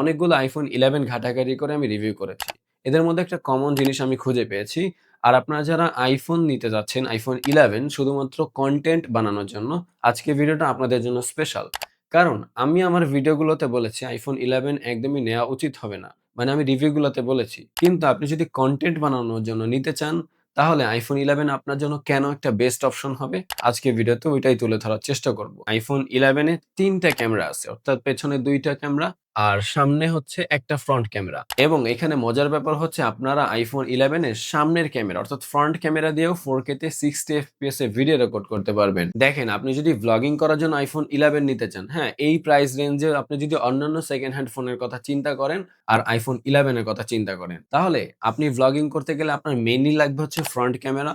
অনেকগুলো iPhone 11 ঘাটাঘাটি করে আমি রিভিউ করেছি। এদের মধ্যে একটা কমন জিনিস আমি খুঁজে পেয়েছি। আর আপনারা যারা iPhone নিতে যাচ্ছেন, iPhone 11 শুধুমাত্র কনটেন্ট বানানোর জন্য, আজকের ভিডিওটা আপনাদের জন্য স্পেশাল। কারণ আমি আমার ভিডিওগুলোতে বলেছি iPhone 11 একদমই নেওয়া উচিত হবে না। মানে আমি রিভিউগুলোতে বলেছি। কিন্তু আপনি যদি কনটেন্ট বানানোর জন্য নিতে চান, তাহলে iPhone 11 আপনার জন্য কেন একটা বেস্ট অপশন হবে? আজকের ভিডিওতে ওইটাই তুলে ধরার চেষ্টা করব। iPhone 11 এ ৩ টা ক্যামেরা আছে। অর্থাৎ পেছনে ২ টা ক্যামেরা আর সামনে হচ্ছে একটা ফ্রন্ট ক্যামেরা। এবং এখানে মজার ব্যাপার হচ্ছে আপনারা iPhone 11 এর সামনের ক্যামেরা অর্থাৎ ফ্রন্ট ক্যামেরা দিয়েও 4K তে 60 FPS এ ভিডিও রেকর্ড করতে পারবেন। দেখেন আপনি যদি ভ্লগিং করার জন্য iPhone 11 নিতে চান, হ্যাঁ? এই প্রাইস রেঞ্জে আপনি যদি অন্যান্য সেকেন্ড হ্যান্ড ফোনের কথা চিন্তা করেন আর iPhone 11 এর কথা চিন্তা করেন, তাহলে আপনি ভ্লগিং করতে গেলে আপনার মেইনলি লাগবে হচ্ছে ফ্রন্ট ক্যামেরা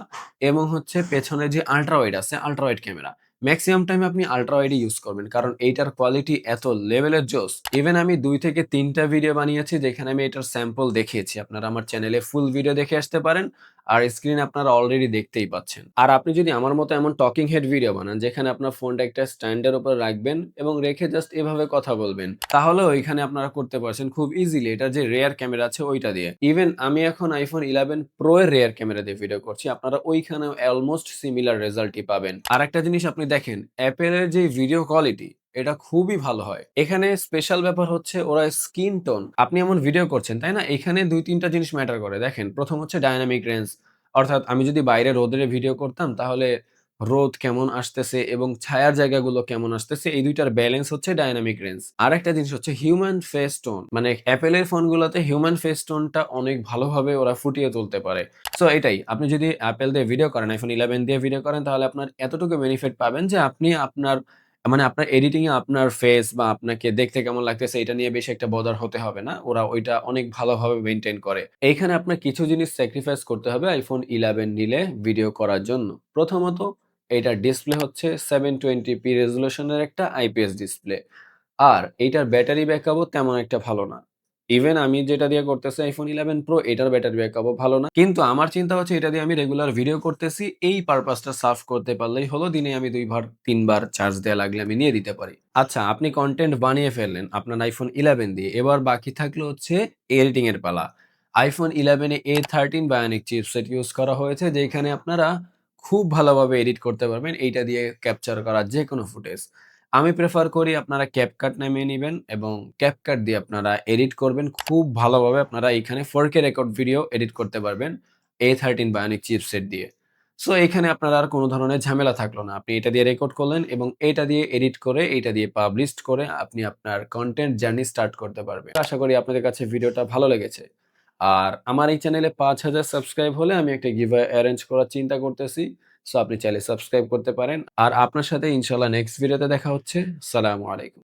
এবং হচ্ছে পেছনে যে আল্ট্রা ওয়াইড আছে, আল্ট্রা ওয়াইড ক্যামেরা। মেক্সিমাম টাইমে আপনি আল্ট্রা ওয়াইডই ইউজ করবেন। কারণ এইটার কোয়ালিটি এত লেভেলের জোস। ইভেন আমি ২ থেকে ৩ টা ভিডিও বানিয়েছি যেখানে আমি এটার স্যাম্পল দেখিয়েছি। আপনারা আমার চ্যানেলে ফুল ভিডিও দেখে আসতে পারেন। আর স্ক্রিনে আপনারা অলরেডি দেখতেই পাচ্ছেন। আর আপনি যদি আমার মতো এমন টকিং হেড ভিডিও বানান যেখানে আপনার ফোনটা একটা স্ট্যান্ডের উপর রাখবেন এবং রেখে জাস্ট এভাবে কথা বলবেন, তাহলেও এখানে আপনারা করতে পারছেন খুব ইজিলি এটার যে রেয়ার ক্যামেরা আছে ওইটা দিয়ে। ইভেন আমি এখন iPhone 11 Pro এর রেয়ার ক্যামেরা দিয়ে ভিডিও করছি। আপনারা ওইখানেও অলমোস্ট সিমিলার রেজাল্টই পাবেন। আরেকটা জিনিস আপনি দেখেন, Apple এর যে ভিডিও কোয়ালিটি এটা খুবই ভালো হয়। এখানে স্পেশাল ব্যাপার হচ্ছে ওরা স্কিন টোন আপনি এমন ভিডিও করছেন, তাই না? এখানে ২-৩ টা জিনিস ম্যাটার করে। দেখেন, ১ম হচ্ছে ডায়নামিক রেঞ্জ। অর্থাৎ আমি যদি বাইরে রোদে ভিডিও করতাম তাহলে রোদ কেমন আসতেছে এবং ছায়ার জায়গাগুলো কেমন আসতেছে এই ২ টার ব্যালেন্স হচ্ছে ডায়নামিক রেঞ্জ। আরেকটা জিনিস হচ্ছে হিউম্যান ফেস টোন। মানে Apple এর ফোনগুলোতে হিউম্যান ফেস টোনটা অনেক ভালোভাবে ওরা ফুটিয়ে তুলতে পারে। সো এটাই। আপনি যদি Apple দিয়ে ভিডিও করেন, iPhone 11 দিয়ে ভিডিও করেন তাহলে আপনার এতটুকু বেনিফিট পাবেন যে আপনি আপনার মানে আপনার এডিটিং এ আপনার ফেস বা আপনাকে দেখতে কেমন লাগতেছে এটা নিয়ে বেশি একটা বদার হতে হবে না। ওরা ওইটা অনেক ভালোভাবে মেইনটেইন করে। এইখানে আপনার কিছু জিনিস স্যাক্রিফাইস করতে হবে iPhone 11 নিলে ভিডিও করার জন্য। প্রথমত এইটার ডিসপ্লে হচ্ছে 720p রেজোলিউশনের একটা IPS ডিসপ্লে। আর এইটার ব্যাটারি ব্যাকআপও তেমন একটা ভালো না। ইভেন আমি যেটা দিয়ে করতেছি iPhone 11 Pro এটার ব্যাটারি ব্যাকআপও ভালো না। কিন্তু আমার চিন্তা হচ্ছে এটা দিয়ে আমি রেগুলার ভিডিও করতেছি। এই পারপাসটা সার্ভ করতে পারলেই হলো। দিনে আমি ২ বার ৩ বার চার্জ দেয়া লাগলে আমি নিয়ে দিতে পারি। আচ্ছা, আপনি কনটেন্ট বানিয়ে ফেললেন আপনার iPhone 11 দিয়ে। এবার বাকি থাকলো হচ্ছে এডিটিং এর পালা। iPhone 11 এ A13 Bionic চিপসেট ইউজ করা হয়েছে যেখানে আপনারা খুব ভালোভাবে এডিট করতে পারবেন এইটা দিয়ে ক্যাপচার করা যেকোনো ফুটেজ। আমি প্রেফার করি আপনারা CapCut নামিয়ে নিবেন এবং CapCut দিয়ে আপনারা এডিট করবেন। খুব ভালোভাবে আপনারা এখানে 4K রেকর্ড ভিডিও এডিট করতে পারবেন A13 Bionic চিপসেট দিয়ে। সো এখানে আপনার আর কোন ধরনের ঝামেলা থাকলো না। আপনি এটা দিয়ে রেকর্ড করলেন এবং এটা দিয়ে এডিট করে, এইটা দিয়ে পাবলিশড করে আপনি আপনার কনটেন্ট জার্নি স্টার্ট করতে পারবেন। আশা করি আপনাদের কাছে ভিডিওটা ভালো লেগেছে। আর আমার এই চ্যানেলে ৫,০০০ সাবস্ক্রাইব হলে আমি একটা গিভঅ্যাওয়ে এরেঞ্জ করার চিন্তা করতেছি। সো আপনি চাইলে সাবস্ক্রাইব করতে পারেন। আর আপনার সাথে ইনশাআল্লাহ নেক্সট ভিডিওতে দেখা হচ্ছে। সালামু আলাইকুম।